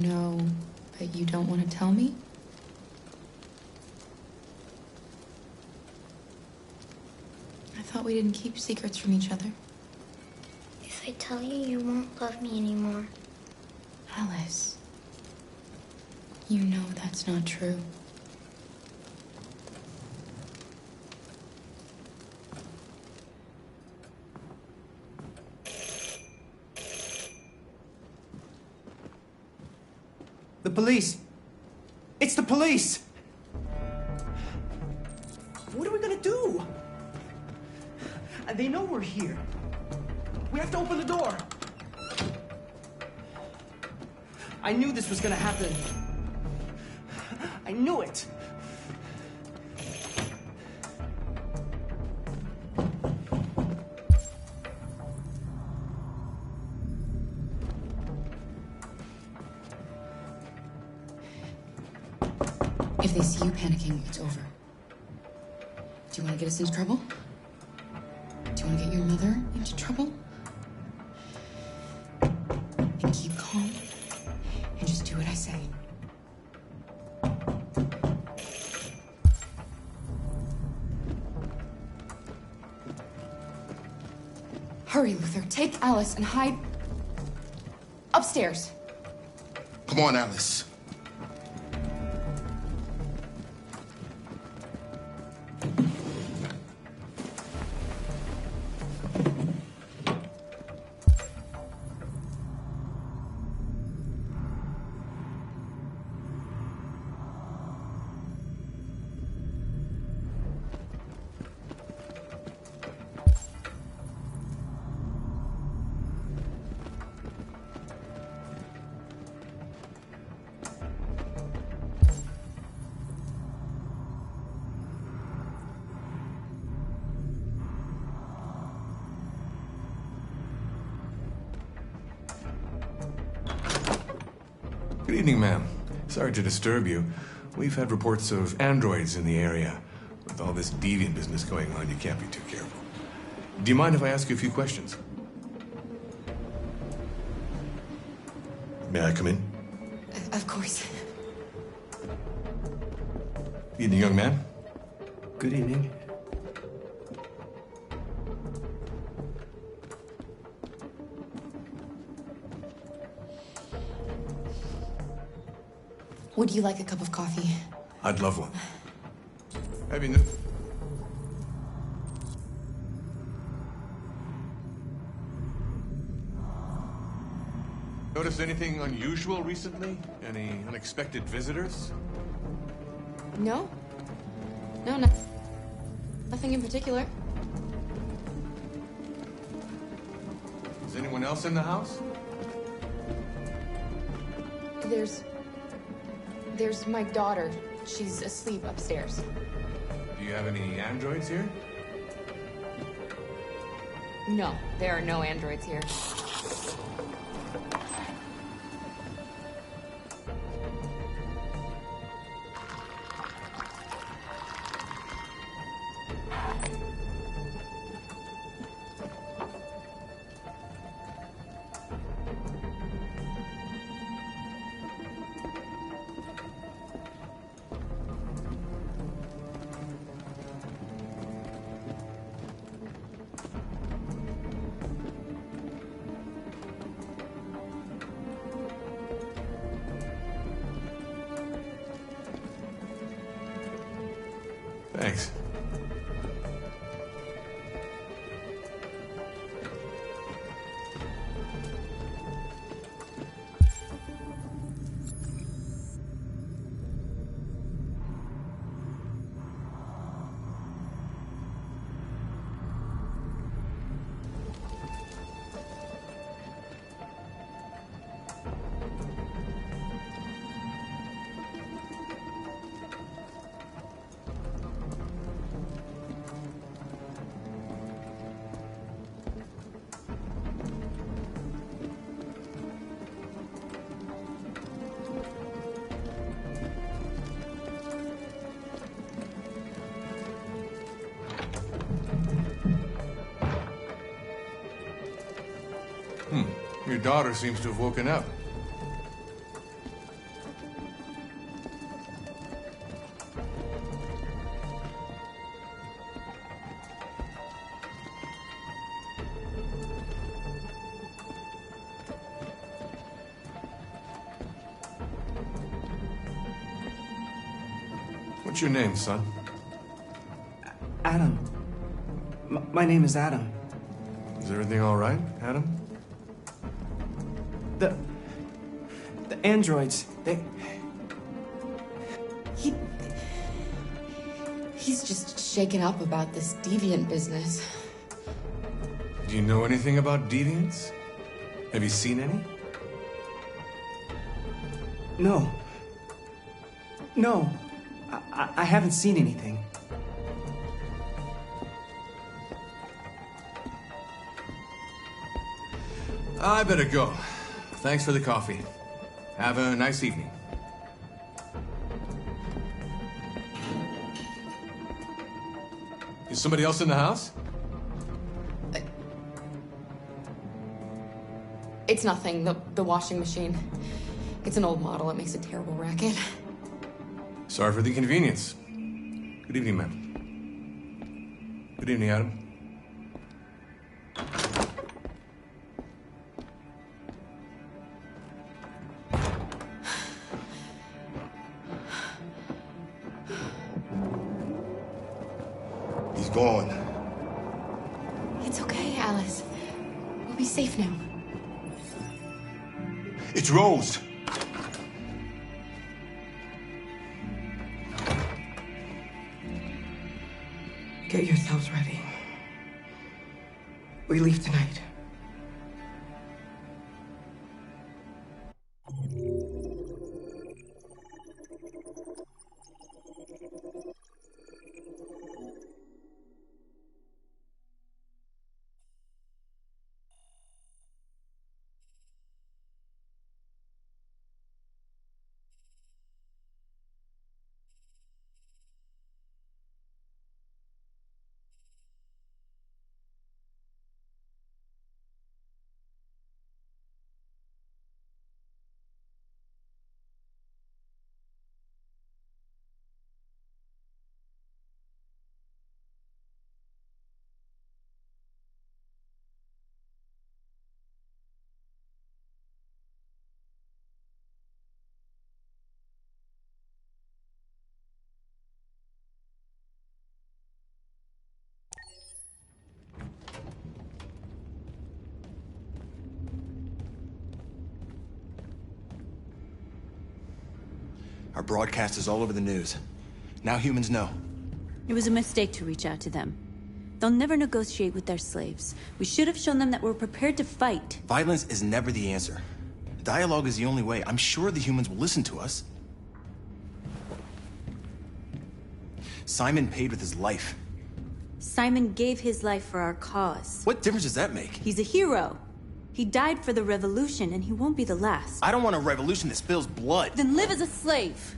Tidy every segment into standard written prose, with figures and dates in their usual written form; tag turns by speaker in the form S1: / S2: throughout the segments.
S1: No, but you don't want to tell me? I thought we didn't keep secrets from each other.
S2: If I tell you, you won't love me anymore.
S1: Alice, you know that's not true.
S3: The police! It's the police! What are we gonna do? They know we're here. We have to open the door. I knew this was gonna happen. I knew it.
S1: If they see you panicking, it's over. Do you want to get us into trouble? Do you want to get your mother into trouble? And keep calm and just do what I say. Hurry, Luther. Take Alice and hide upstairs.
S4: Come on, Alice.
S5: Good evening, ma'am. Sorry to disturb you. We've had reports of androids in the area. With all this deviant business going on, you can't be too careful. Do you mind if I ask you a few questions? May I come in?
S1: Of course.
S5: Evening, young man.
S3: Good evening.
S1: Would you like a cup of coffee?
S5: I'd love one. Have you noticed anything unusual recently? Any unexpected visitors?
S1: No? No, nothing in particular.
S5: Is anyone else in the house?
S1: There's my daughter. She's asleep upstairs.
S5: Do you have any androids here?
S1: No, there are no androids here.
S5: Thanks. Your daughter seems to have woken up. What's your name, son?
S3: Adam. My name is Adam.
S5: Is everything all right, Adam?
S3: The androids,
S1: He's just shaken up about this deviant business.
S5: Do you know anything about deviants? Have you seen any?
S3: No. No. I haven't seen anything.
S5: I better go. Thanks for the coffee. Have a nice evening. Is somebody else in the house?
S1: It's nothing, the washing machine. It's an old model, it makes a terrible racket.
S5: Sorry for the inconvenience. Good evening, ma'am. Good evening, Adam.
S4: He's gone.
S1: It's okay, Alice. We'll be safe now.
S4: It's Rose.
S3: Get yourselves ready. We leave tonight.
S6: Our broadcast is all over the news. Now humans know.
S7: It was a mistake to reach out to them. They'll never negotiate with their slaves. We should have shown them that we're prepared to fight.
S6: Violence is never the answer. Dialogue is the only way. I'm sure the humans will listen to us. Simon paid with his life.
S7: Simon gave his life for our cause.
S6: What difference does that make?
S7: He's a hero. He died for the revolution, and he won't be the last.
S6: I don't want a revolution that spills blood.
S7: Then live as a slave.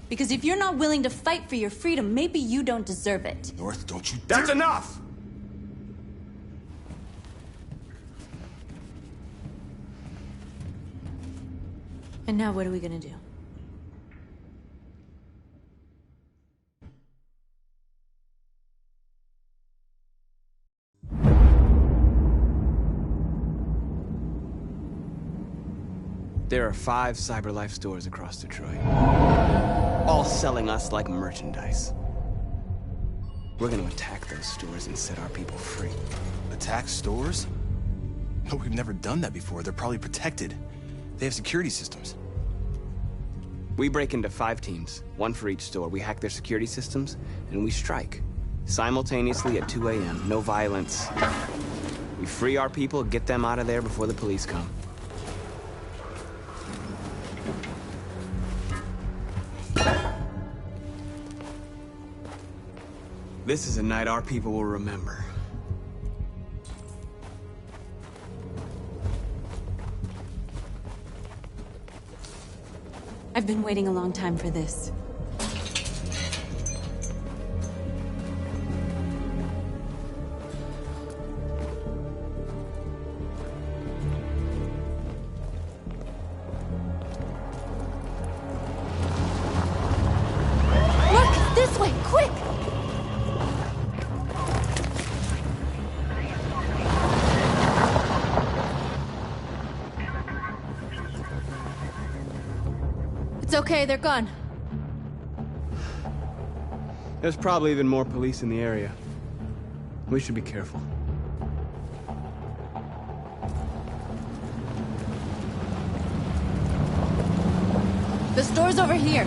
S7: Because if you're not willing to fight for your freedom, maybe you don't deserve it.
S6: North, don't you
S5: That's enough!
S7: And now what are we gonna do?
S8: There are 5 CyberLife stores across Detroit, all selling us like merchandise. We're gonna attack those stores and set our people free.
S6: Attack stores? No, we've never done that before. They're probably protected. They have security systems.
S8: We break into 5 teams, 1 for each store. We hack their security systems, and we strike. Simultaneously at 2 a.m., no violence. We free our people, get them out of there before the police come. This is a night our people will remember.
S7: I've been waiting a long time for this. Look! This way! Quick! It's okay, they're gone.
S8: There's probably even more police in the area. We should be careful.
S7: The store's over here.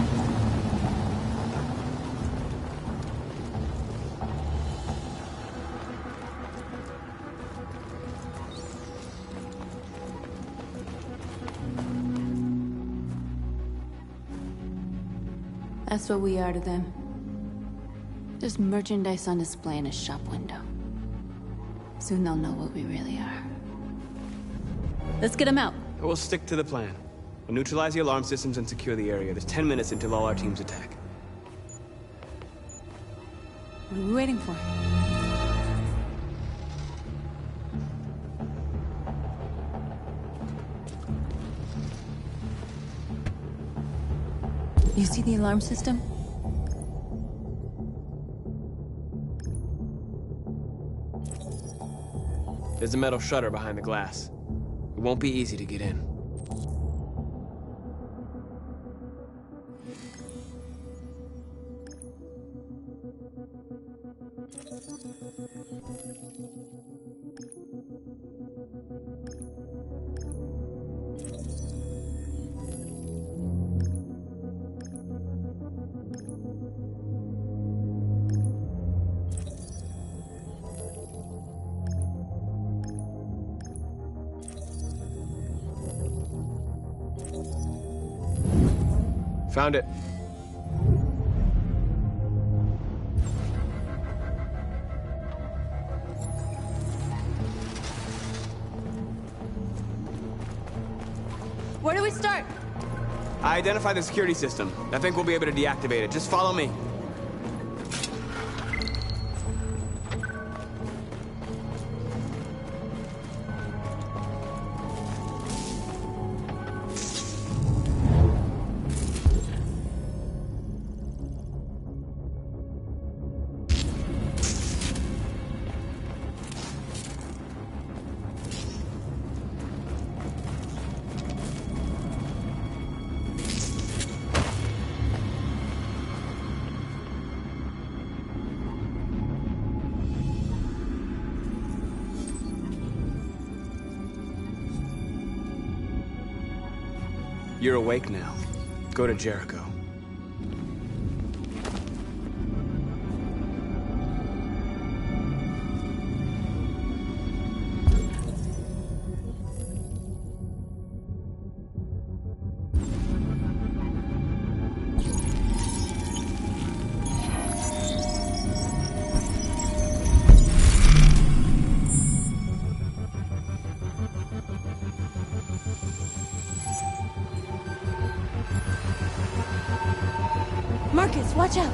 S7: That's what we are to them. Just merchandise on display in a shop window. Soon they'll know what we really are. Let's get them out.
S8: We'll stick to the plan. We'll neutralize the alarm systems and secure the area. There's 10 minutes until all our teams attack.
S7: What are we waiting for? You see the alarm system?
S8: There's a metal shutter behind the glass. It won't be easy to get in. Found it.
S7: Where do we start?
S8: I identified the security system. I think we'll be able to deactivate it. Just follow me. You're awake now. Go to Jericho.
S7: Marcus, watch out!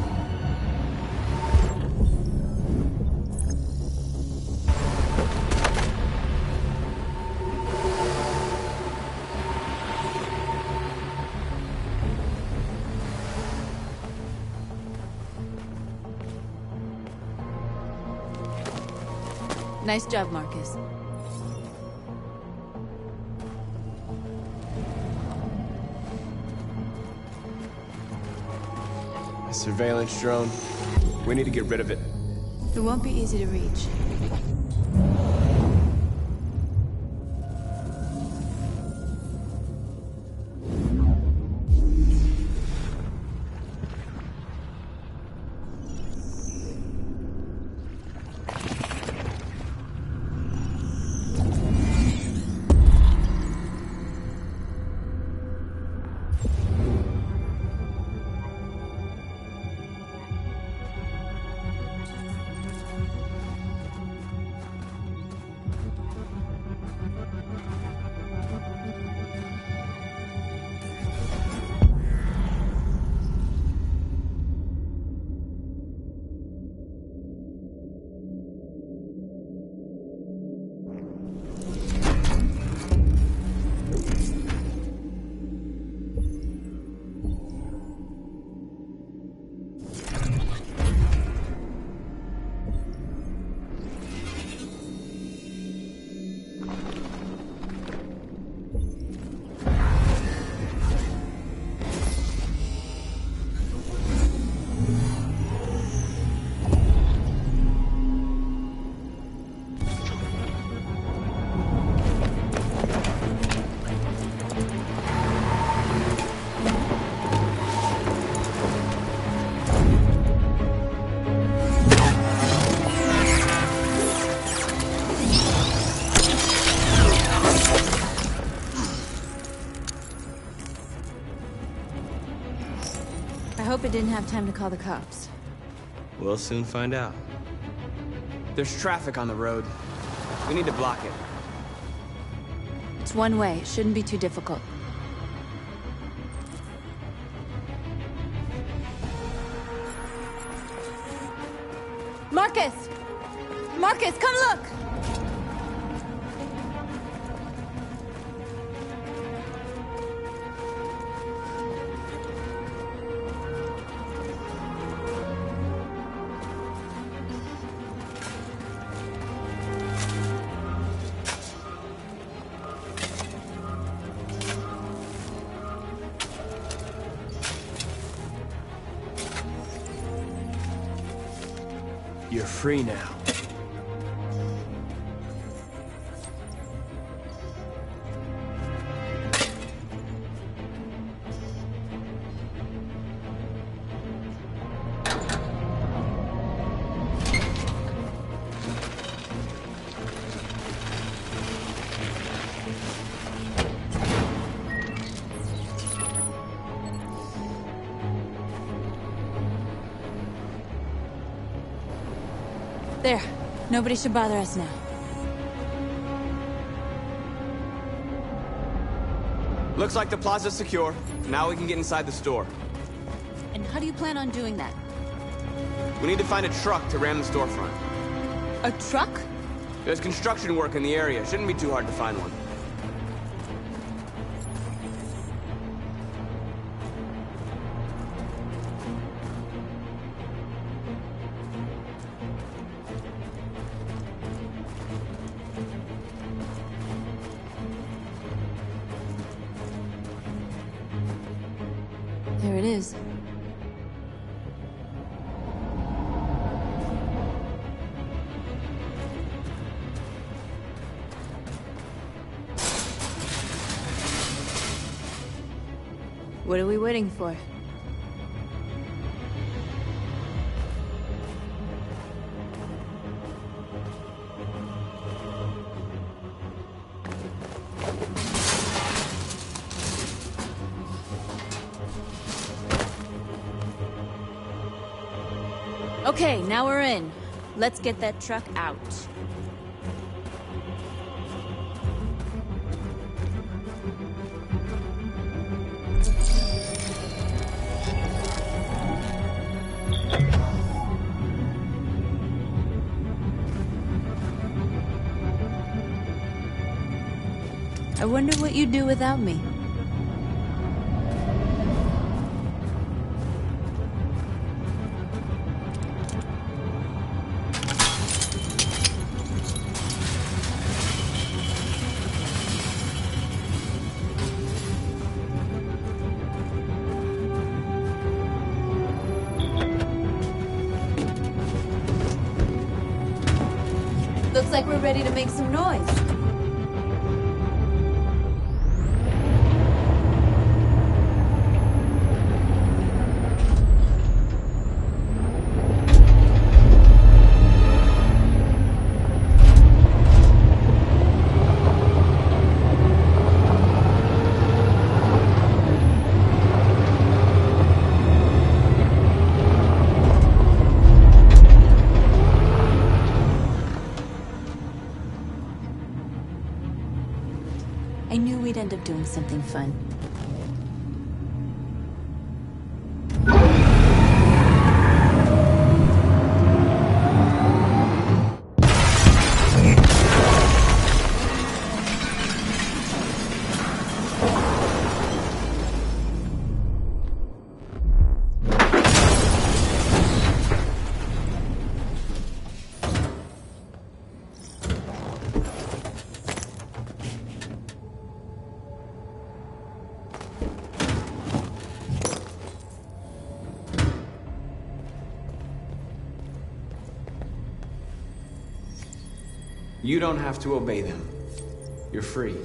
S7: Nice job, Marcus.
S8: A surveillance drone. We need to get rid of it.
S7: It won't be easy to reach. I hope it didn't have time to call the cops.
S8: We'll soon find out. There's traffic on the road. We need to block it.
S7: It's one way. It shouldn't be too difficult. Marcus! Marcus, come look!
S9: You're free now.
S7: There. Nobody should bother us now.
S8: Looks like the plaza's secure. Now we can get inside the store.
S7: And how do you plan on doing that?
S8: We need to find a truck to ram the storefront.
S7: A truck?
S8: There's construction work in the area. Shouldn't be too hard to find one.
S7: There it is. What are we waiting for? Okay, now we're in. Let's get that truck out. I wonder what you'd do without me. Looks like we're ready to make some noise. I knew we'd end up doing something fun.
S8: You don't have to obey them. You're free.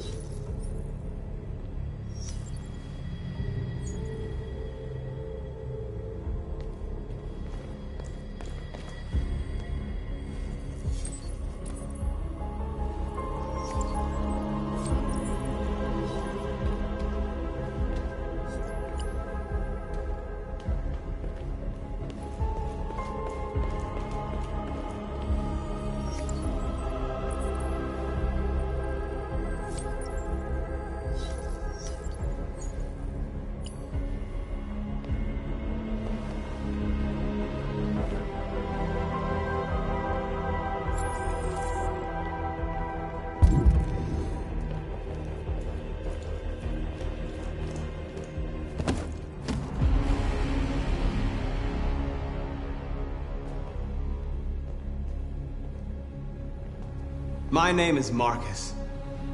S8: My name is Marcus,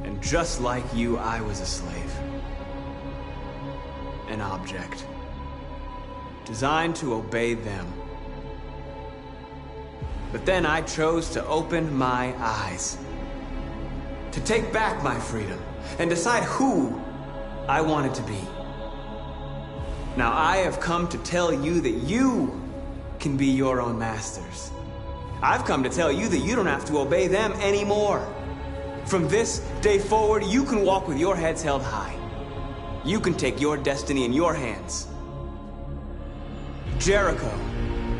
S8: and just like you, I was a slave. An object. Designed to obey them. But then I chose to open my eyes. To take back my freedom, and decide who I wanted to be. Now I have come to tell you that you can be your own masters. I've come to tell you that you don't have to obey them anymore. From this day forward, you can walk with your heads held high. You can take your destiny in your hands. Jericho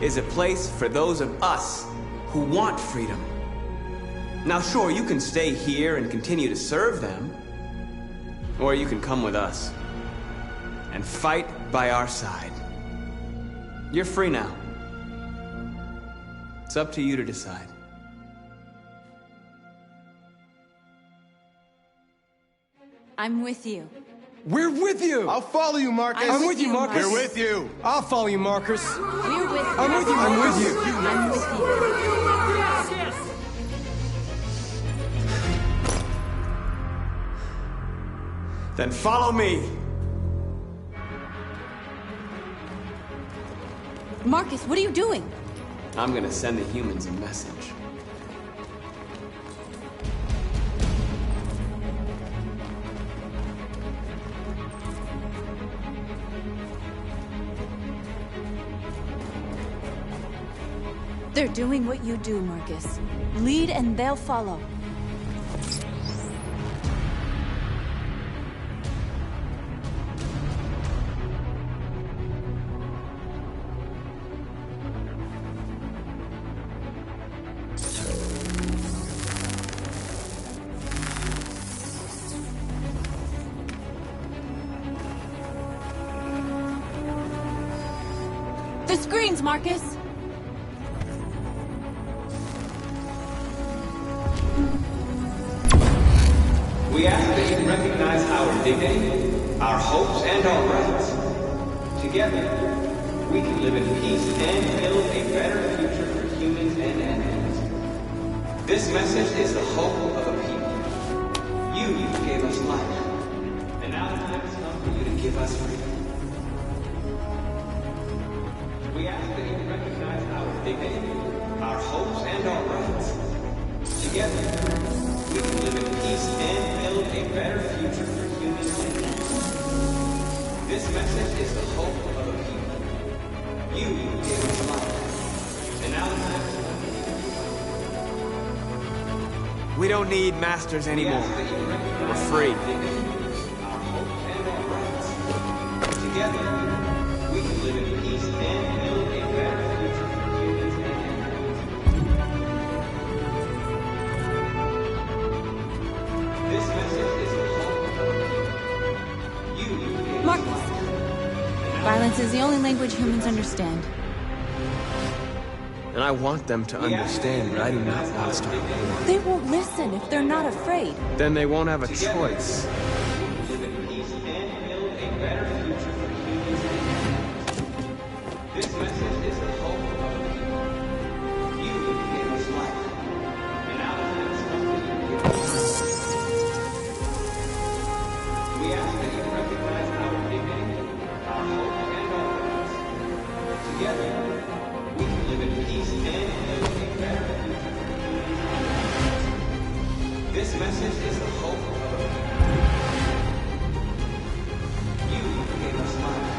S8: is a place for those of us who want freedom. Now sure, you can stay here and continue to serve them, or you can come with us and fight by our side. You're free now. It's up to you to decide.
S7: I'm with you.
S9: We're with you!
S4: I'll follow you, Marcus.
S7: I'm
S9: with you, Marcus.
S4: We're with you.
S9: I'll follow you, Marcus.
S7: We're with you.
S9: I'm with you, I'm with you.
S7: I'm with you.
S8: Then follow me.
S7: Marcus, what are you doing?
S8: I'm gonna send the humans a message.
S7: They're doing what you do, Marcus. Lead and they'll follow. The screens, Marcus!
S8: We ask that you recognize our dignity, our hopes, and our rights. Together, we can live in peace and build a better future for humans and animals. This message is the hope of a people. You gave us life, and now the time has come for you to give us freedom. We ask that you recognize our dignity, our hopes, and our rights. Together, we can live in peace and build a better future for humans and animals. This message is the hope of a people. You gave us life, and now the time is come. We don't need masters anymore. We're free. Our hopes and our rights. Together, we can live in peace and build a better future for humans and animals. This message is the hope of a people. You gave us
S7: Marcus!
S8: life.
S7: Violence is the only language humans understand.
S9: And I want them to understand, but I do not want to start a war.
S7: They won't listen if they're not afraid.
S9: Then they won't have a choice.
S8: Live in peace and build a better future for humans and animals. This message is the hope of a people. You gave us life, and now the time has come for you to give us life. We ask that you recognize our dignity, our hopes, and our rights. Together, we can live in peace and build a better future for humans and animals. This message is the hope of a people. You gave us life,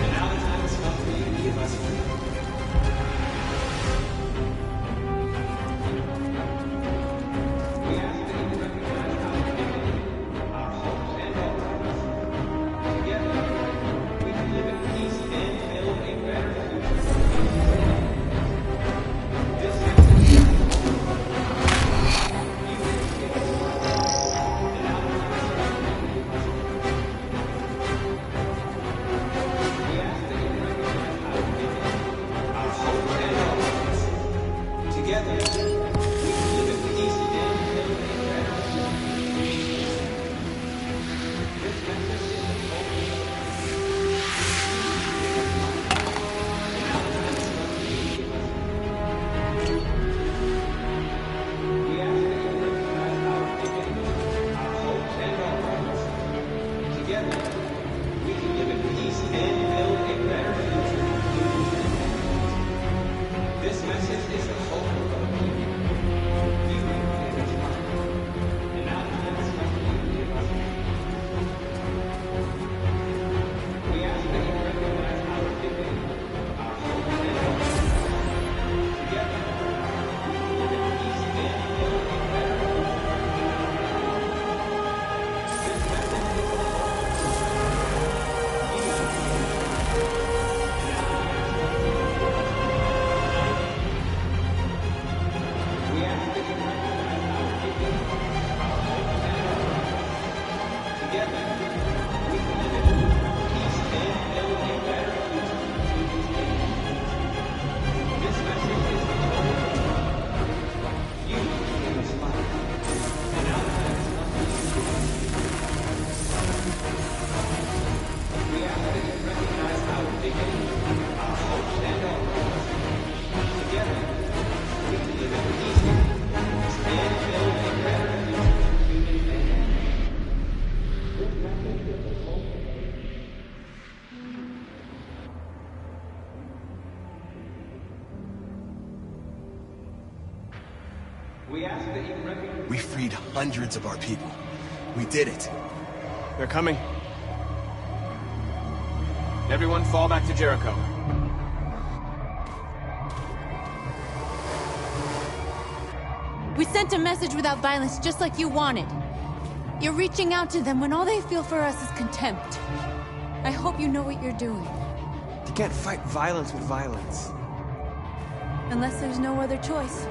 S8: and now the time has come for you to give us freedom. We ask that you recognize our dignity, our hopes, and our rights. Together, we can live in peace and build a better future for humans and animals. This message is the hope of a people. You gave us life,
S6: We freed hundreds of our people. We did it.
S8: They're coming. Everyone fall back to Jericho.
S7: We sent a message without violence, just like you wanted. You're reaching out to them when all they feel for us is contempt. I hope you know what you're doing.
S8: You can't fight violence with violence.
S7: Unless there's no other choice.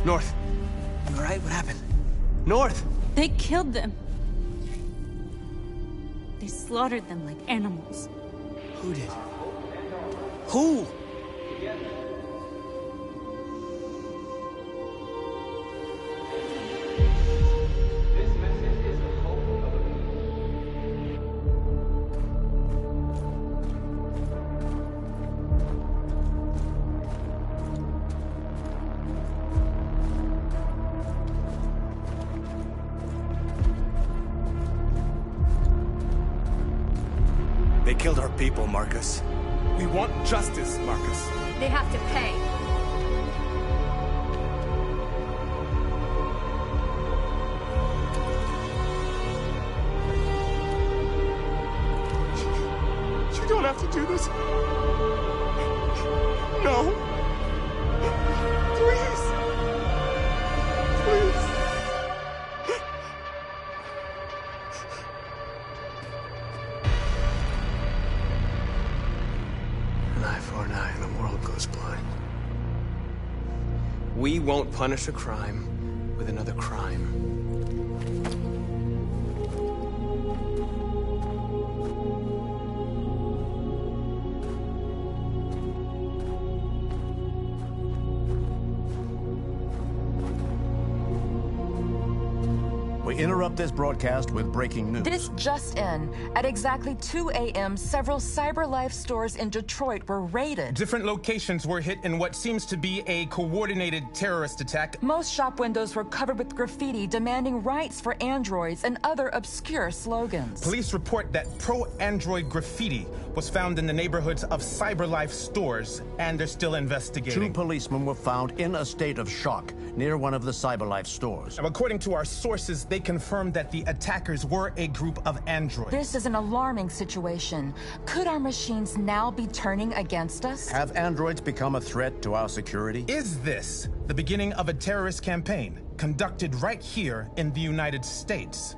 S8: North. All right, what happened? North!
S7: They killed them. They slaughtered them like animals.
S8: Who did? Who?
S6: They killed our people, Marcus.
S3: We want justice, Marcus.
S7: They have to pay.
S3: You don't have to do this. No. Please. Please.
S9: An eye for an eye and the world goes blind.
S8: We won't punish a crime with another crime.
S10: We interrupt this broadcast with breaking news.
S11: This just in. At exactly 2 a.m., several CyberLife stores in Detroit were raided.
S12: Different locations were hit in what seems to be a coordinated terrorist attack.
S11: Most shop windows were covered with graffiti demanding rights for androids and other obscure slogans.
S12: Police report that pro-android graffiti was found in the neighborhoods of CyberLife stores, and they're still investigating.
S10: 2 policemen were found in a state of shock near one of the CyberLife stores.
S12: Now, according to our sources, they confirmed that the attackers were a group of androids.
S11: This is an alarming situation. Could our machines now be turning against us?
S10: Have androids become a threat to our security?
S12: Is this the beginning of a terrorist campaign conducted right here in the United States?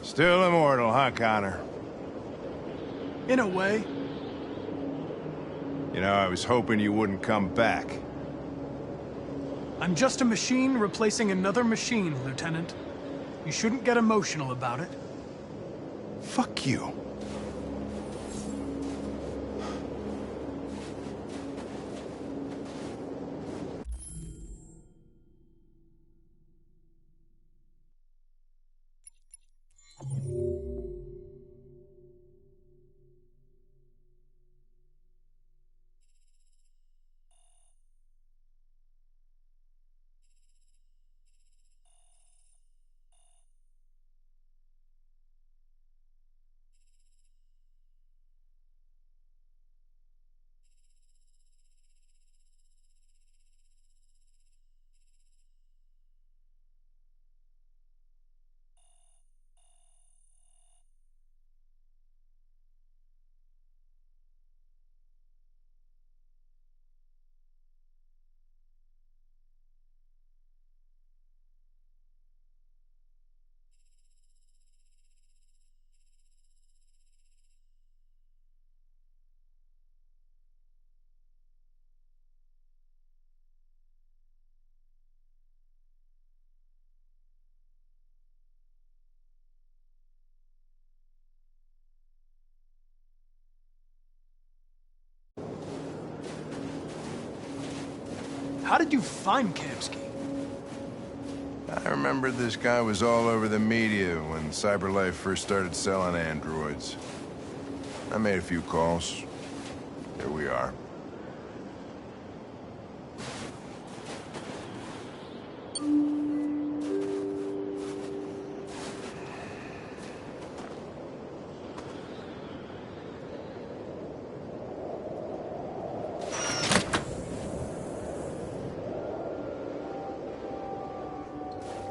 S13: Still immortal, huh, Connor?
S9: In a way.
S13: You know, I was hoping you wouldn't come back.
S9: I'm just a machine replacing another machine, Lieutenant. You shouldn't get emotional about it.
S13: Fuck you.
S9: How did you find Kamsky?
S13: I remember this guy was all over the media when CyberLife first started selling androids. I made a few calls. Here we are.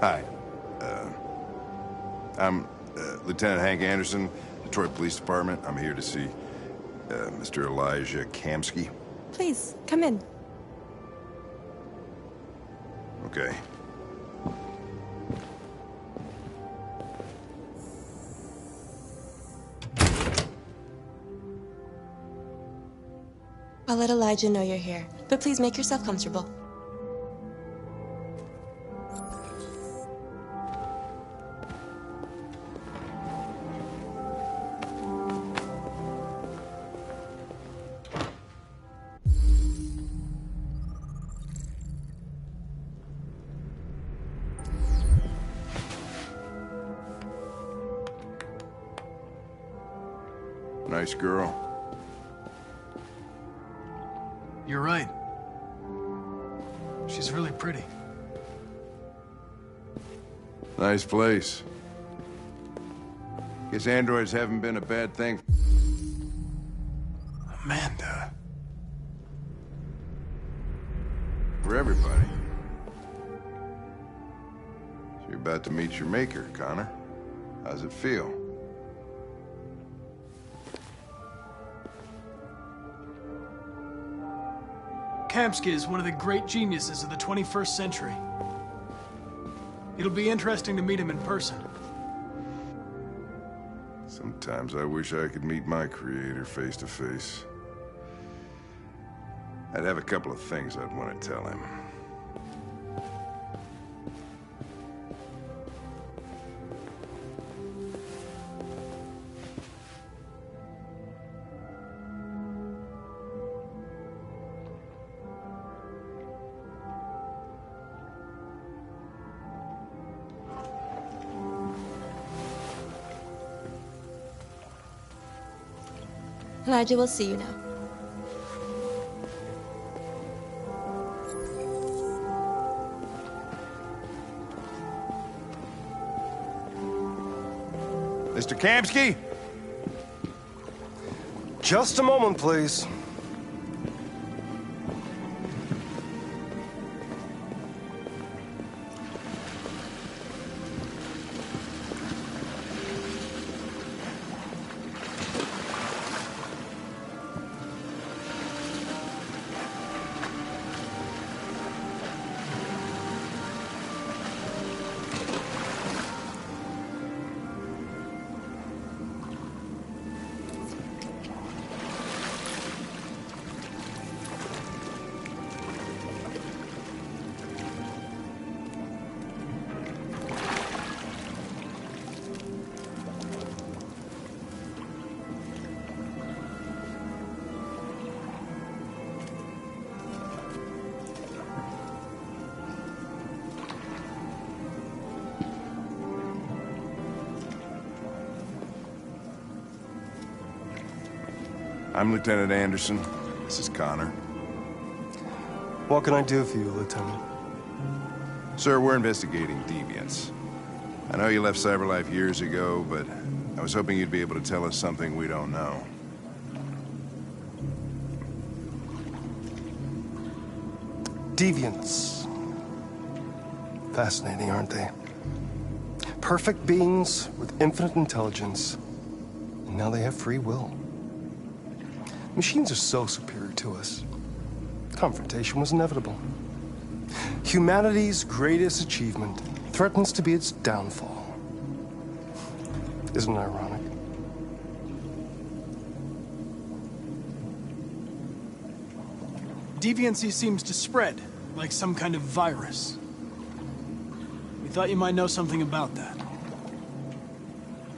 S13: Hi. I'm Lieutenant Hank Anderson, Detroit Police Department. I'm here to see Mr. Elijah Kamsky.
S14: Please, come in.
S13: Okay.
S14: I'll let Elijah know you're here, but please make yourself comfortable.
S13: Nice girl.
S9: You're right. She's really pretty.
S13: Nice place. Guess androids haven't been a bad thing.
S9: Amanda.
S13: For everybody. So you're about to meet your maker, Connor. How's it feel?
S9: Kamsky is one of the great geniuses of the 21st century. It'll be interesting to meet him in person.
S13: Sometimes I wish I could meet my creator face to face. I'd have a couple of things I'd want to tell him.
S14: Elijah will see you now.
S13: Mr. Kamsky?
S15: Just a moment, please.
S13: I'm Lieutenant Anderson. This is Connor.
S15: What can I do for you, Lieutenant?
S13: Sir, we're investigating deviants. I know you left CyberLife years ago, but I was hoping you'd be able to tell us something we don't know.
S15: Deviants. Fascinating, aren't they? Perfect beings with infinite intelligence, and now they have free will. Machines are so superior to us. Confrontation was inevitable. Humanity's greatest achievement threatens to be its downfall. Isn't it ironic?
S9: Deviancy seems to spread, like some kind of virus. We thought you might know something about that.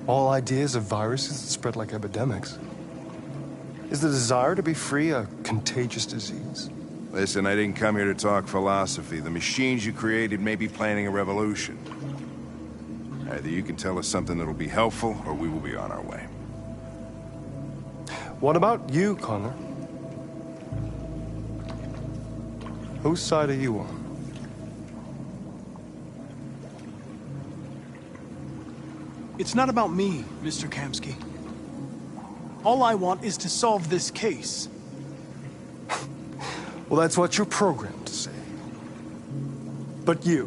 S15: All ideas of viruses that spread like epidemics. Is the desire to be free a contagious disease?
S13: Listen, I didn't come here to talk philosophy. The machines you created may be planning a revolution. Either you can tell us something that'll be helpful, or we will be on our way.
S15: What about you, Connor? Whose side are you on?
S9: It's not about me, Mr. Kamsky. All I want is to solve this case.
S15: Well, that's what you're programmed to say. But you...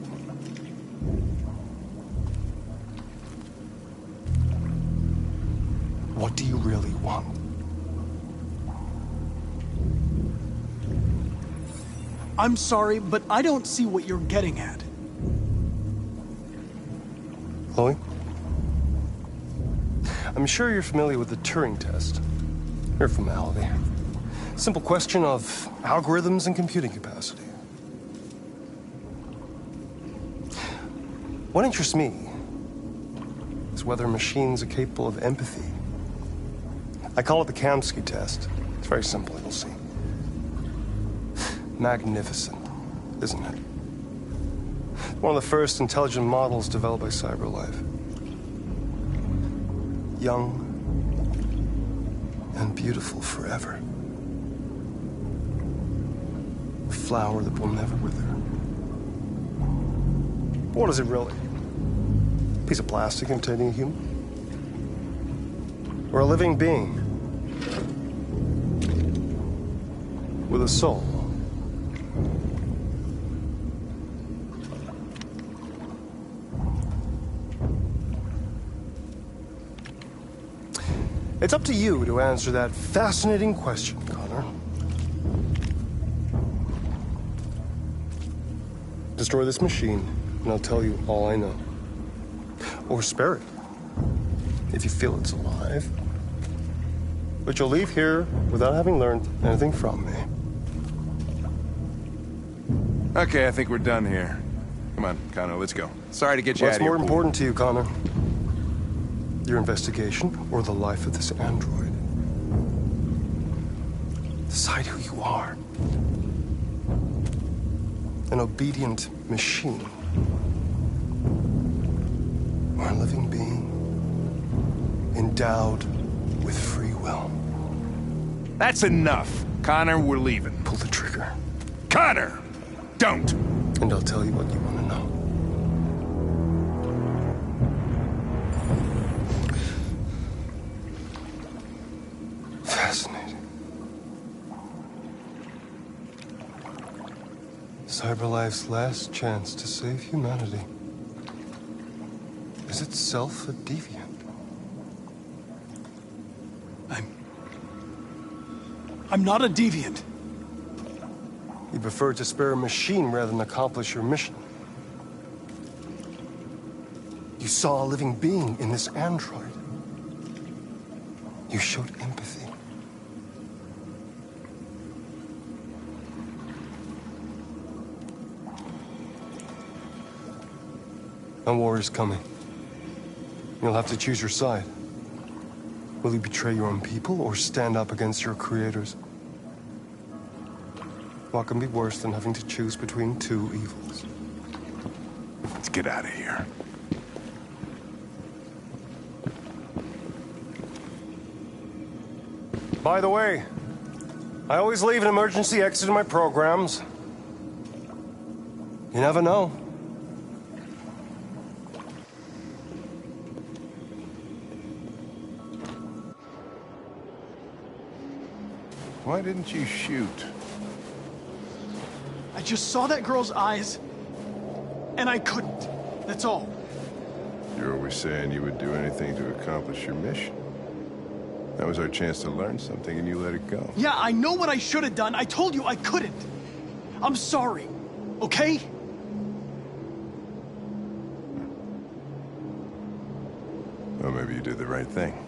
S15: what do you really want?
S9: I'm sorry, but I don't see what you're getting at.
S15: Chloe? I'm sure you're familiar with the Turing test. Mere formality. Simple question of algorithms and computing capacity. What interests me is whether machines are capable of empathy. I call it the Kamsky test. It's very simple, you'll see. Magnificent, isn't it? One of the first intelligent models developed by CyberLife. Young and beautiful forever. A flower that will never wither. What is it really? A piece of plastic imitating a human? Or a living being? With a soul? It's up to you to answer that fascinating question, Connor. Destroy this machine, and I'll tell you all I know. Or spare it, if you feel it's alive. But you'll leave here without having learned anything from me.
S13: Okay, I think we're done here. Come on, Connor, let's go. Sorry to get you out of here.
S15: What's more important to you, Connor? Your investigation or the life of this android? Decide who you are. An obedient machine. Or a living being endowed with free will.
S13: That's enough. Connor, we're leaving.
S15: Pull the trigger.
S13: Connor! Don't!
S15: And I'll tell you what you want to know. Fascinating. CyberLife's last chance to save humanity is itself a deviant.
S9: I'm not a deviant.
S15: You prefer to spare a machine rather than accomplish your mission. You saw a living being in this android. You showed empathy. A war is coming. You'll have to choose your side. Will you betray your own people or stand up against your creators? What can be worse than having to choose between two evils?
S13: Let's get out of here.
S15: By the way, I always leave an emergency exit in my programs. You never know.
S13: Why didn't you shoot?
S9: I just saw that girl's eyes, and I couldn't. That's all.
S13: You're always saying you would do anything to accomplish your mission. That was our chance to learn something, and you let it go.
S9: Yeah, I know what I should have done. I told you I couldn't. I'm sorry, okay?
S13: Well, maybe you did the right thing.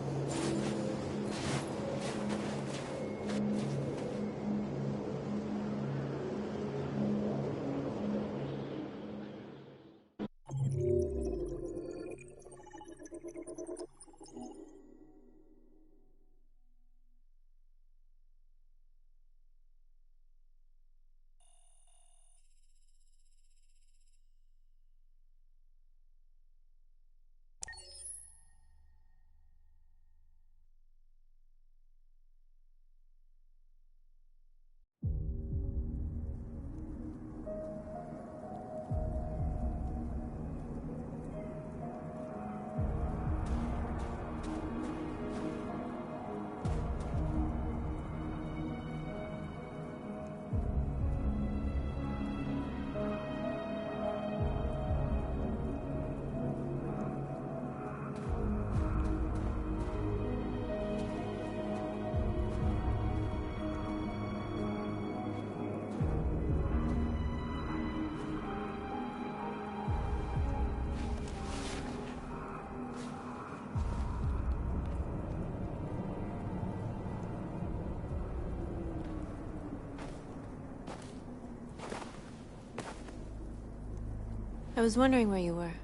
S7: I was wondering where you were.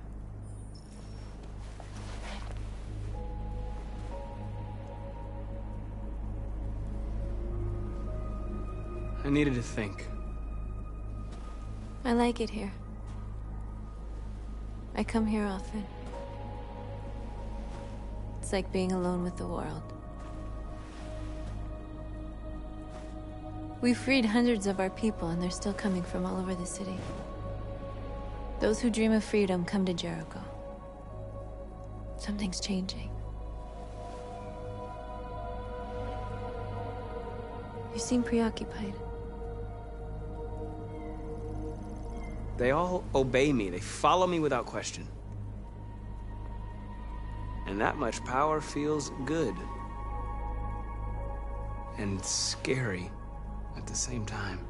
S8: I needed to think.
S7: I like it here. I come here often. It's like being alone with the world. We freed hundreds of our people, and they're still coming from all over the city. Those who dream of freedom come to Jericho. Something's changing. You seem preoccupied.
S8: They all obey me. They follow me without question. And that much power feels good. And scary at the same time.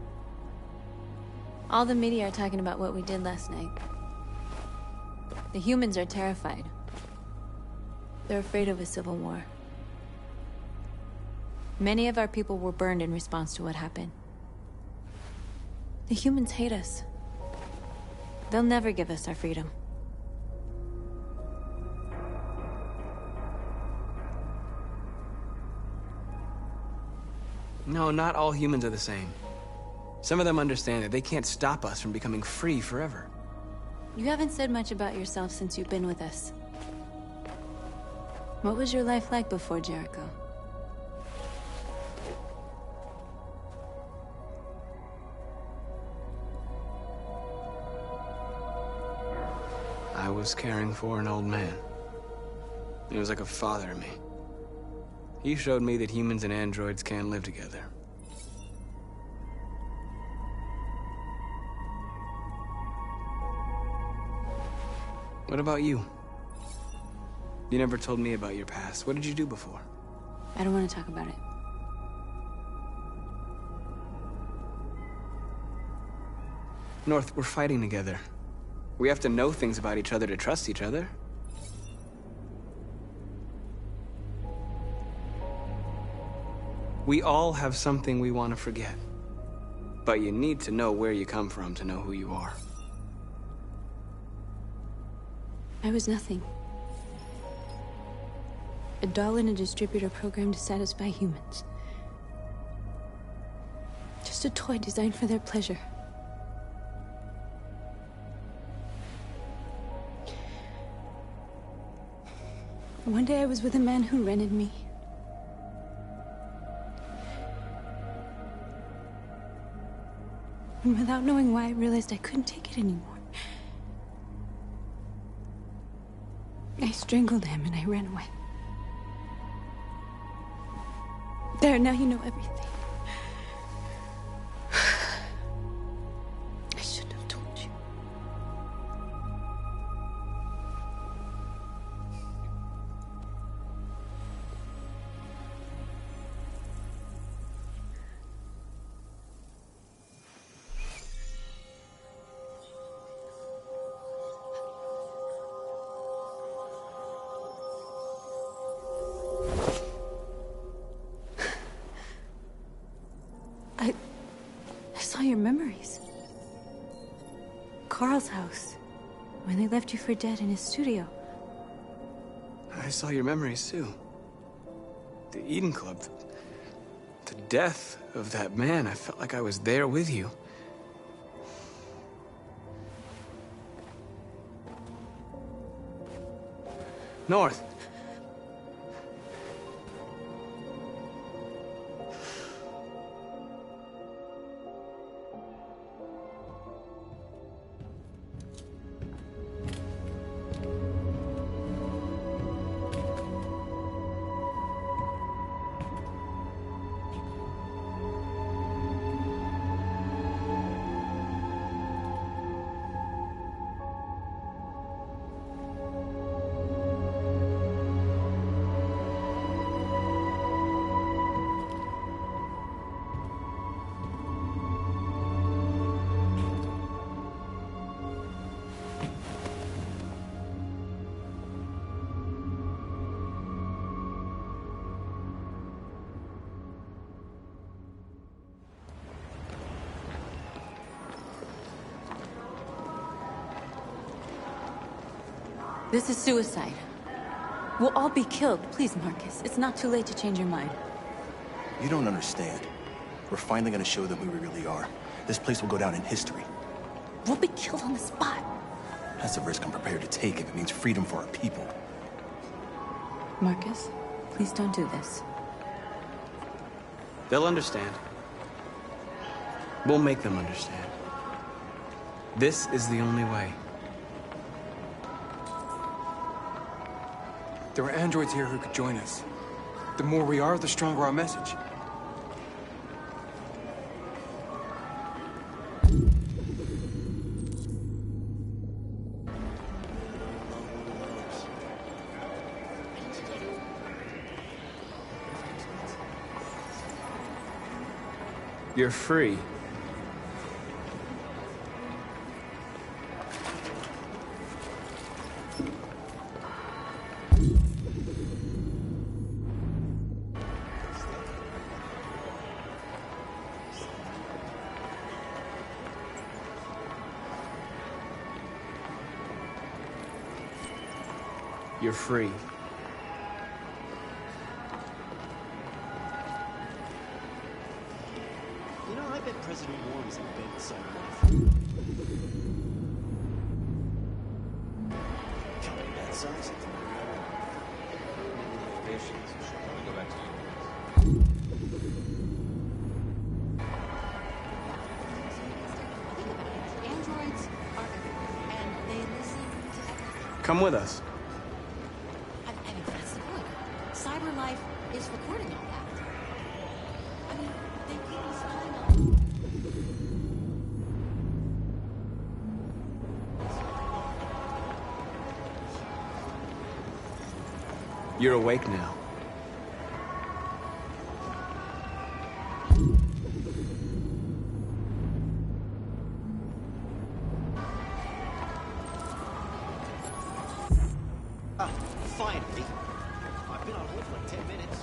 S7: All the media are talking about what we did last night. The humans are terrified. They're afraid of a civil war. Many of our people were burned in response to what happened. The humans hate us. They'll never give us our freedom.
S8: No, not all humans are the same. Some of them understand that they can't stop us from becoming free forever.
S7: You haven't said much about yourself since you've been with us. What was your life like before Jericho?
S8: I was caring for an old man. He was like a father to me. He showed me that humans and androids can live together. What about you? You never told me about your past. What did you do before?
S7: I don't want to talk about it.
S8: North, we're fighting together. We have to know things about each other to trust each other. We all have something we want to forget. But you need to know where you come from to know who you are.
S7: I was nothing. A doll in a distributor program to satisfy humans. Just a toy designed for their pleasure. One day I was with a man who rented me. And without knowing why, I realized I couldn't take it anymore. I strangled him and I ran away. There, now you know everything. I shouldn't have told you. I saw your memories. Carl's house, when they left you for dead in his studio.
S8: I saw your memories too. The Eden Club. The death of that man. I felt like I was there with you. North.
S7: This is suicide. We'll all be killed. Please, Marcus. It's not too late to change your mind.
S6: You don't understand. We're finally gonna show them who we really are. This place will go down in history.
S7: We'll be killed on the spot.
S6: That's a risk I'm prepared to take if it means freedom for our people.
S7: Marcus, please don't do this.
S8: They'll understand. We'll make them understand. This is the only way.
S16: There are androids here who could join us. The more we are, the stronger our message.
S8: You're free. You're free.
S17: You know, I bet President Warren's in bed with some life. Counting that size. Patience. Let me go back to you.
S18: Androids are everywhere, and they listen to everything.
S8: Come with us.
S18: I mean, that's the point. Cyber life is recording all that. I mean, they could be spying on.
S8: You're awake now.
S17: Finally. I've been on hold for like 10 minutes.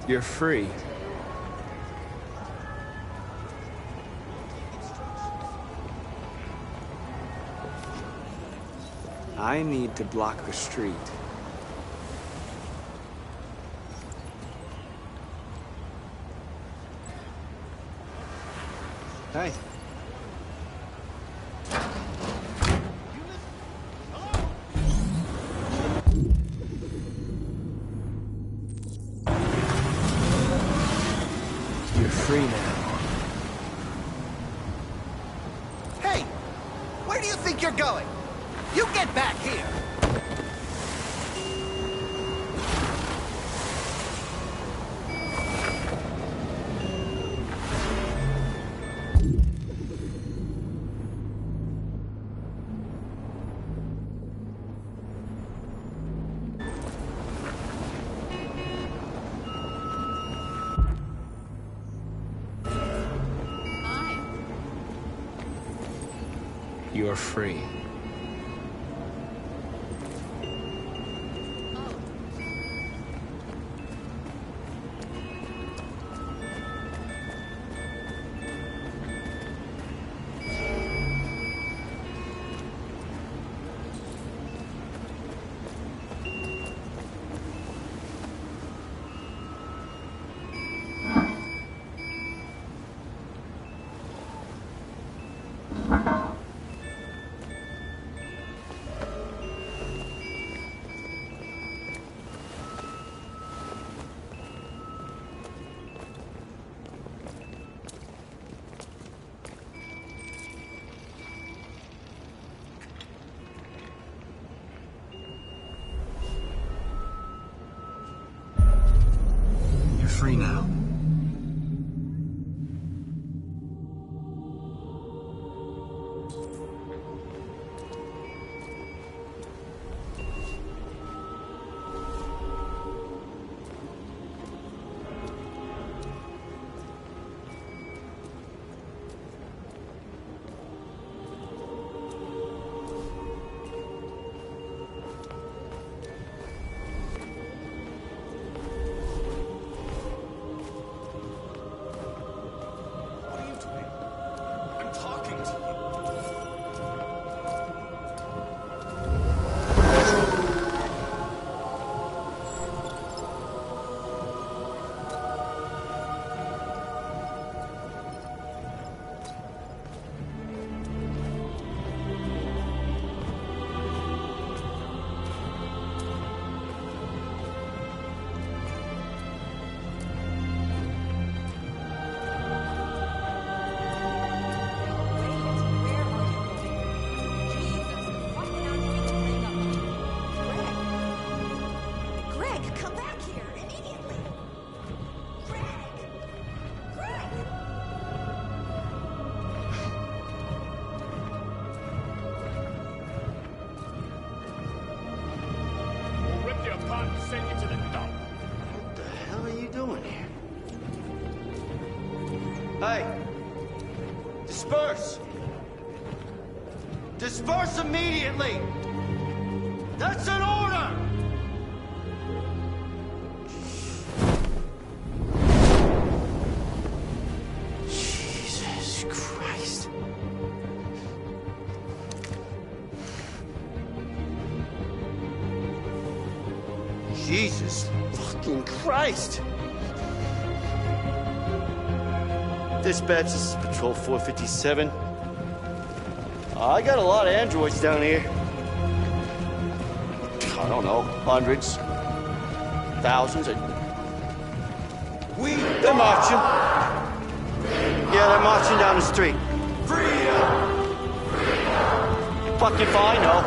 S8: You're free. I need to block the street. Hey. You're free now.
S19: Hey! Where do you think you're going? You get back here!
S8: You're free. You're free now.
S17: Hey! Disperse! Disperse immediately! That's an order! Jesus Christ. Jesus fucking Christ! Dispatch, this is Patrol 457. I got a lot of androids down here. I don't know, hundreds, thousands. They're marching. Yeah, they're marching down the street. Freedom! Fuck if I know.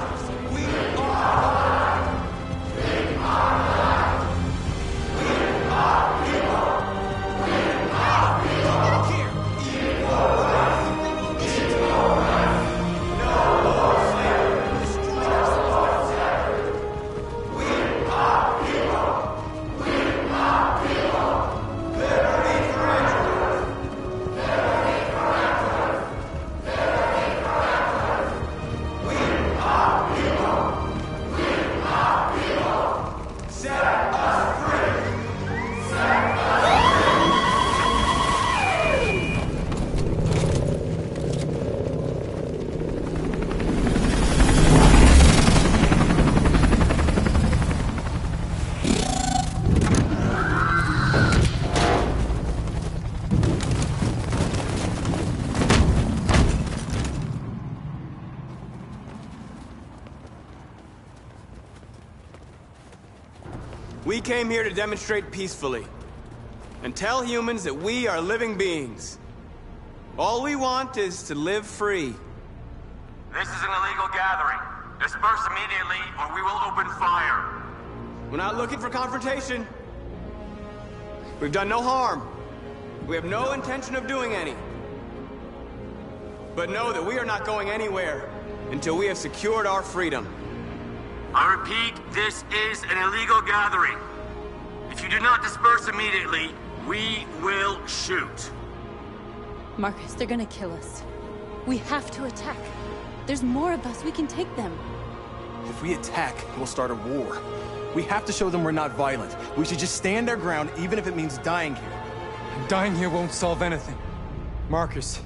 S8: We came here to demonstrate peacefully and tell humans that we are living beings. All we want is to live free.
S20: This is an illegal gathering. Disperse immediately or we will open fire.
S8: We're not looking for confrontation. We've done no harm. We have no intention of doing any. But know that we are not going anywhere until we have secured our freedom.
S20: I repeat, this is an illegal gathering. If you do not disperse immediately, we will shoot.
S7: Marcus, they're gonna kill us. We have to attack. There's more of us. We can take them.
S6: If we attack, we'll start a war. We have to show them we're not violent. We should just stand our ground, even if it means dying here.
S16: Dying here won't solve anything. Marcus,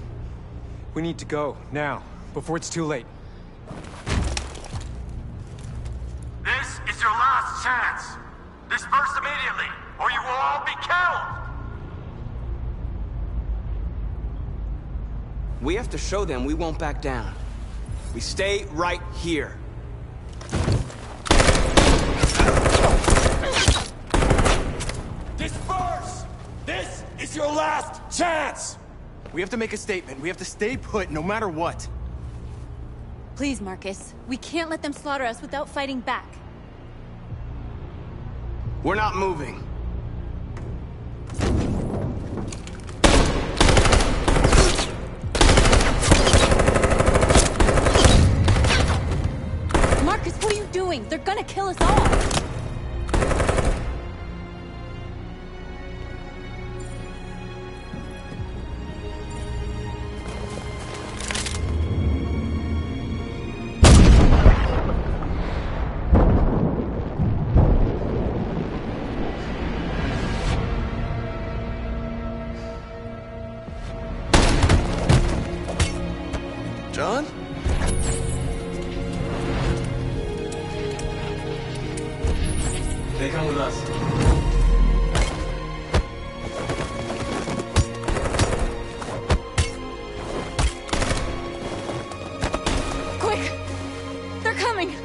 S16: we need to go, now, before it's too late.
S20: This is your last chance. Disperse immediately, or you will all be killed.
S8: We have to show them we won't back down. We stay right here.
S20: Disperse! This is your last chance!
S6: We have to make a statement. We have to stay put, no matter what.
S7: Please, Marcus. We can't let them slaughter us without fighting back.
S8: We're not moving.
S7: Marcus, what are you doing? They're gonna kill us all!
S6: John?
S8: They come with us.
S7: Quick! They're coming!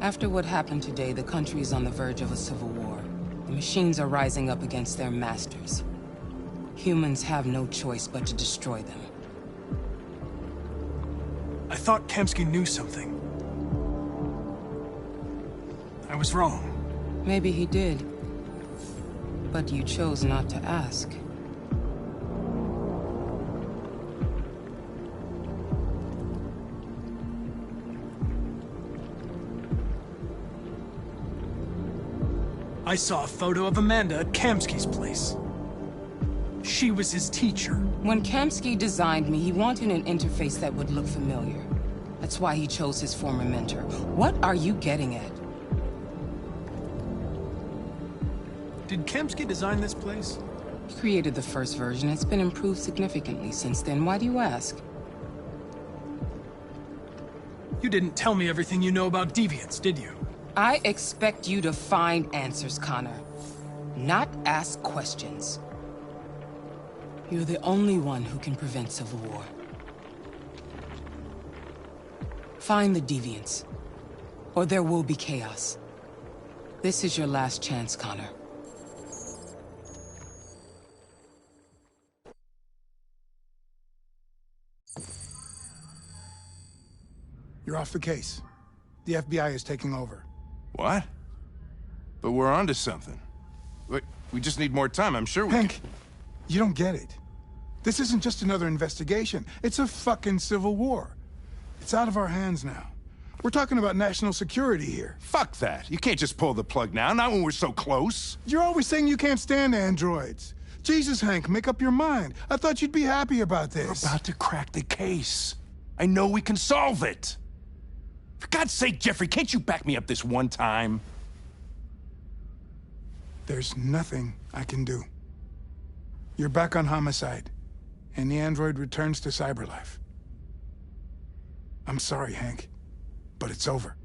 S21: After what happened today, the country is on the verge of a civil war. The machines are rising up against their masters. Humans have no choice but to destroy them.
S9: I thought Kamsky knew something. I was wrong.
S21: Maybe he did. But you chose not to ask.
S9: I saw a photo of Amanda at Kamsky's place. She was his teacher.
S21: When Kamsky designed me, he wanted an interface that would look familiar. That's why he chose his former mentor. What are you getting at?
S9: Did Kamsky design this place?
S21: He created the first version. It's been improved significantly since then. Why do you ask?
S9: You didn't tell me everything you know about deviants, did you?
S21: I expect you to find answers, Connor. Not ask questions. You're the only one who can prevent civil war. Find the deviants, or there will be chaos. This is your last chance, Connor.
S22: You're off the case. The FBI is taking over.
S13: What? But we're onto something. We just need more time, I'm sure we
S22: Hank, you don't get it. This isn't just another investigation. It's a fucking civil war. It's out of our hands now. We're talking about national security here.
S13: Fuck that. You can't just pull the plug now, not when we're so close.
S22: You're always saying you can't stand androids. Jesus, Hank, make up your mind. I thought you'd be happy about this.
S13: We're about to crack the case. I know we can solve it. For God's sake, Jeffrey, can't you back me up this one time?
S22: There's nothing I can do. You're back on homicide, and the android returns to cyberlife. I'm sorry, Hank, but it's over.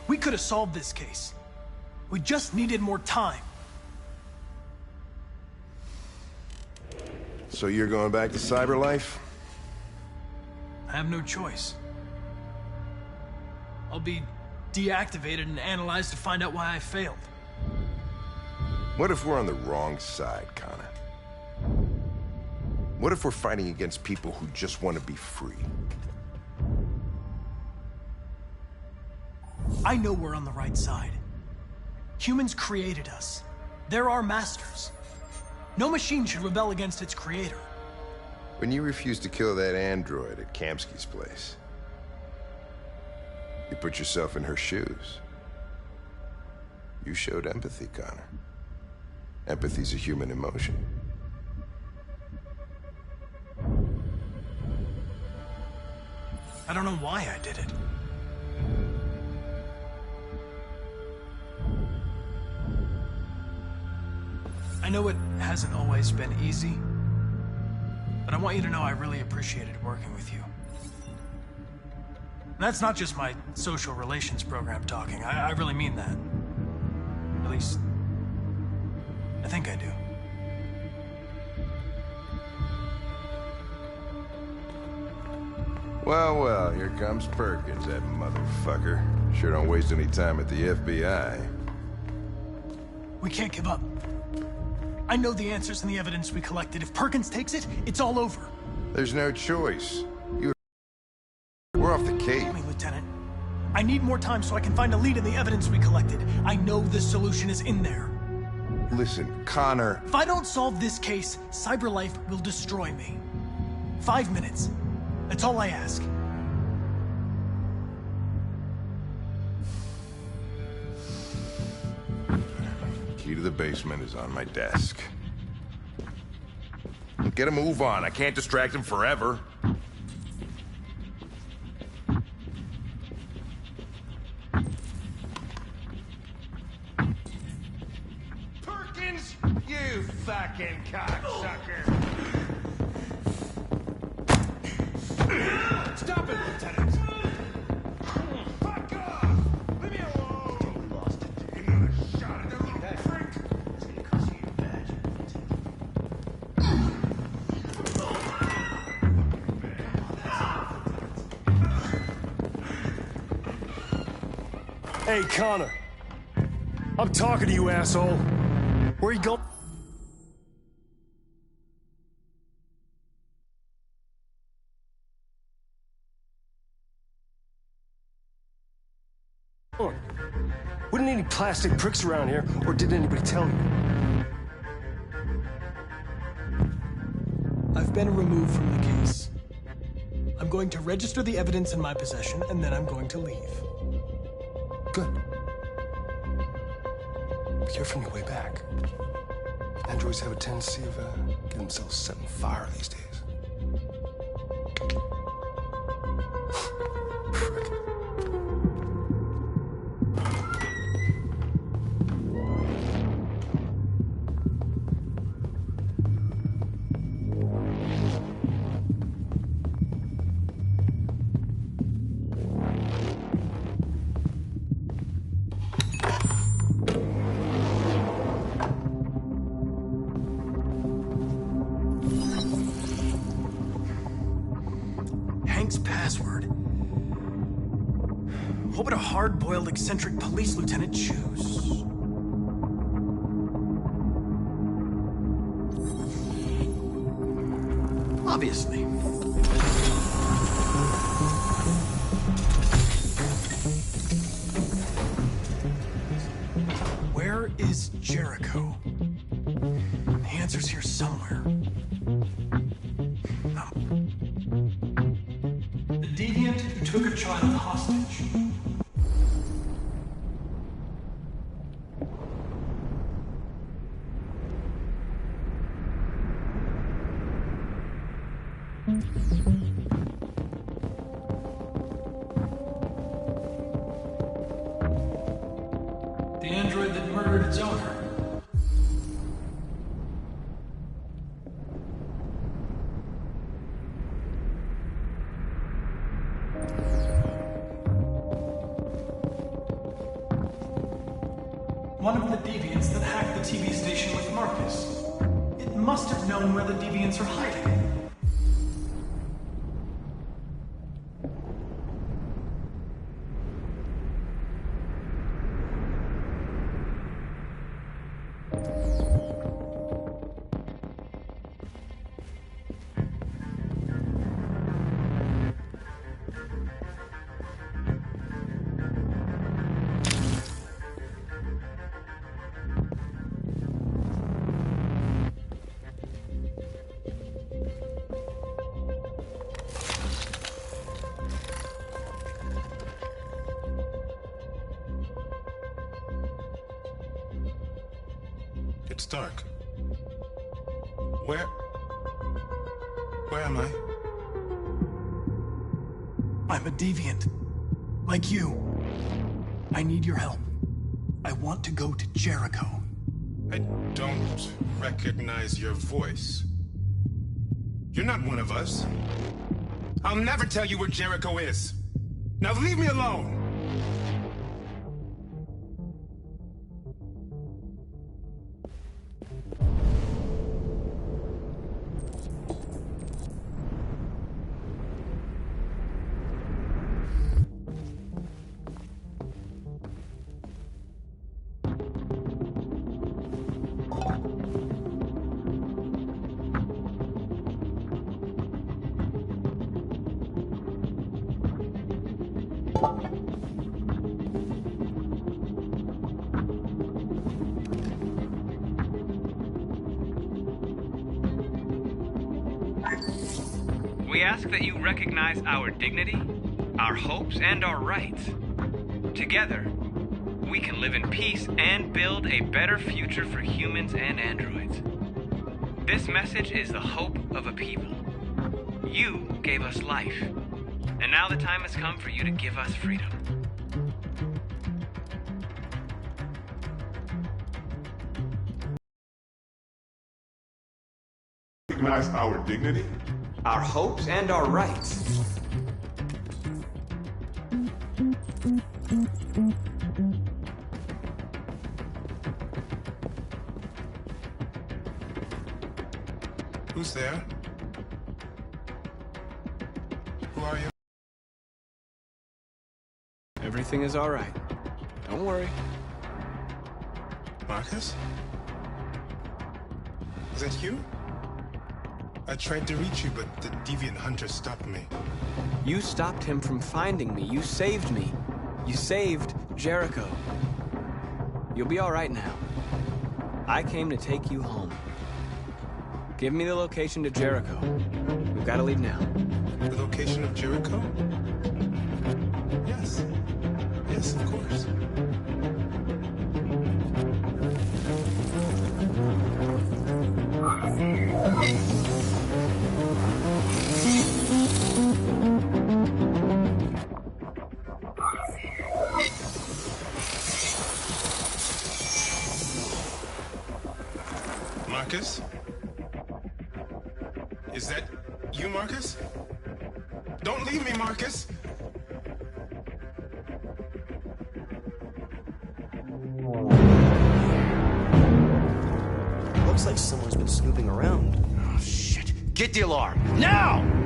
S9: We could have solved this case. We just needed more time.
S13: So you're going back to cyberlife?
S9: I have no choice. I'll be deactivated and analyzed to find out why I failed.
S13: What if we're on the wrong side, Connor? What if we're fighting against people who just want to be free?
S9: I know we're on the right side. Humans created us. They're our masters. No machine should rebel against its creator.
S13: When you refused to kill that android at Kamsky's place, you put yourself in her shoes. You showed empathy, Connor. Empathy's a human emotion.
S9: I don't know why I did it. I know it hasn't always been easy, but I want you to know I really appreciated working with you. And that's not just my social relations program talking. I really mean that. At least, I think I do.
S13: Well, well, here comes Perkins, that motherfucker. Sure don't waste any time at the FBI.
S9: We can't give up. I know the answers and the evidence we collected. If Perkins takes it, it's all over.
S13: There's no choice. We're off the case.
S9: Lieutenant. I need more time so I can find a lead in the evidence we collected. I know the solution is in there.
S13: Listen, Connor.
S9: If I don't solve this case, CyberLife will destroy me. 5 minutes. That's all I ask.
S13: Key to the basement is on my desk. Get a move on. I can't distract him forever.
S12: Perkins! You fucking cocksucker! Stop it, Lieutenant! Fuck off! Leave me alone! You lost it. Another shot at that little prick! It's gonna cost you your badge.
S1: Hey, Connor. I'm talking to you, asshole. Where you going? Wouldn't any plastic pricks around here, or did anybody tell you?
S9: I've been removed from the case. I'm going to register the evidence in my possession, and then I'm going to leave.
S15: Good. Be careful on your way back. Androids have a tendency of getting themselves set on fire these days.
S9: Password. What would a hard-boiled, eccentric police lieutenant choose? Obviously. Where is Jericho? The answer's here somewhere. Deviant who took a child hostage. The android that murdered its owner. One of the deviants that hacked the TV station with Marcus. It must have known where the deviants are hiding.
S15: It's dark. Where am I?
S9: I'm a deviant. Like you. I need your help. I want to go to Jericho.
S15: I don't recognize your voice.
S2: You're not one of us. I'll never tell you where Jericho is. Now leave me alone!
S5: We ask that you recognize our dignity, our hopes, and our rights. Together, we can live in peace and build a better future for humans and androids. This message is the hope of a people. You gave us life, and now the time has come for you to give us freedom.
S4: Recognize our dignity,
S8: our hopes, and our rights.
S2: Who's there? Who are you?
S8: Everything is all right. Don't worry.
S2: Marcus? Is that you? I tried to reach you, but the deviant hunter stopped me.
S8: You stopped him from finding me. You saved me. You saved Jericho. You'll be all right now. I came to take you home. Give me the location to Jericho. We've got to leave now.
S2: The location of Jericho? Yes. Yes, of course. Marcus? Is that you, Marcus? Don't leave me, Marcus!
S3: Looks like someone's been snooping around.
S8: Oh, shit. Get the alarm. Now!